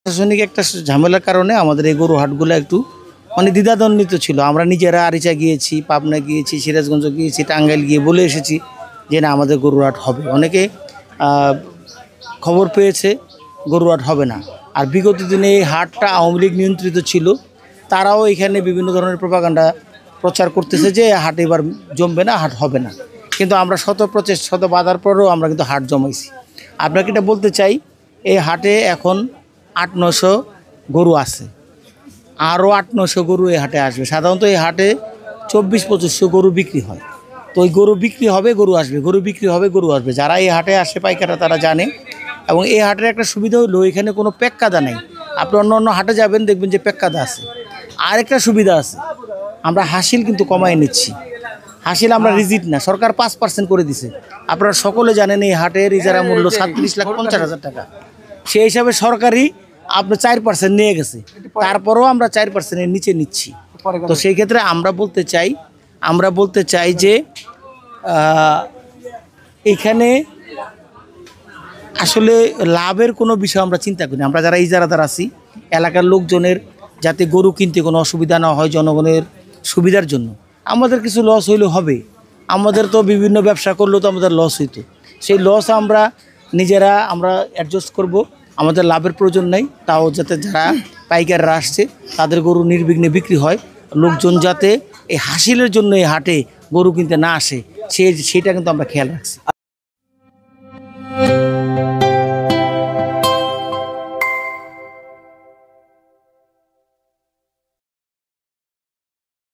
প্রশাসনিক একটা ঝামেলার কারণে আমাদের এই গরু হাটগুলো একটু মানে দ্বিধাদ্বন্দ্বিত ছিল। আমরা নিজেরা আরিচা গিয়েছি, পাবনা গিয়েছি, সিরাজগঞ্জ গিয়েছি, টাঙ্গাইল গিয়ে বলে এসেছি যে না আমাদের গরু হাট হবে। অনেকে খবর পেয়েছে গরু হাট হবে না। আর বিগত দিনে এই হাটটা আওয়ামী লীগ নিয়ন্ত্রিত ছিল, তারাও এখানে বিভিন্ন ধরনের প্রপাগান্ডা প্রচার করতেছে যে হাট এবার জমবে না, হাট হবে না। কিন্তু আমরা শত বাধার পরেও আমরা কিন্তু হাট জমাইছি। আপনাকে এটা বলতে চাই, এই হাটে এখন 800-900 গরু আছে, আরও 800-900 গরু এই হাটে আসবে। সাধারণত এই হাটে 2400-2500 গরু বিক্রি হয়। তো ওই গরু বিক্রি হবে, গরু আসবে, গরু বিক্রি হবে, গরু আসবে। যারা এই হাটে আসে পাইকাররা তারা জানে। এবং এই হাটের একটা সুবিধা হলো এখানে কোনো পেক্কাদা নেই। আপনি অন্য হাটে যাবেন, দেখবেন যে পেক্কাদা আছে। আর একটা সুবিধা আছে, আমরা হাসিল কিন্তু কমাই নিচ্ছি। হাসিল আমরা রিজিট না, সরকার 5% করে দিছে। আপনারা সকলে জানেন এই হাটের ইজারা মূল্য 37,50,000 টাকা। সেই হিসাবে সরকারি আপনার 4% নিয়ে গেছে, তারপরেও আমরা 4%-এর নিচে নিচ্ছি। তো সেই ক্ষেত্রে আমরা বলতে চাই যে এখানে আসলে লাভের কোনো বিষয় আমরা চিন্তা করি না। আমরা যারা ইজারাদার আছি, এলাকার লোকজনের যাতে গরু কিনতে কোনো অসুবিধা না হয়, জনগণের সুবিধার জন্য। আমাদের কিছু লস হইলে হবে, আমাদের তো বিভিন্ন ব্যবসা করলেও তো আমাদের লস হইতো। সেই লস আমরা নিজেরা অ্যাডজাস্ট করব। আমাদের লাভের প্রয়োজন নেই, তাও যাতে যারা পাইকাররা আসছে তাদের গরু নির্বিঘ্নে বিক্রি হয়। লোকজন যাতে এই হাসিলের জন্য এই হাটে গরু কিনতে না আসে, সেটা কিন্তু আমরা খেয়াল রাখছি।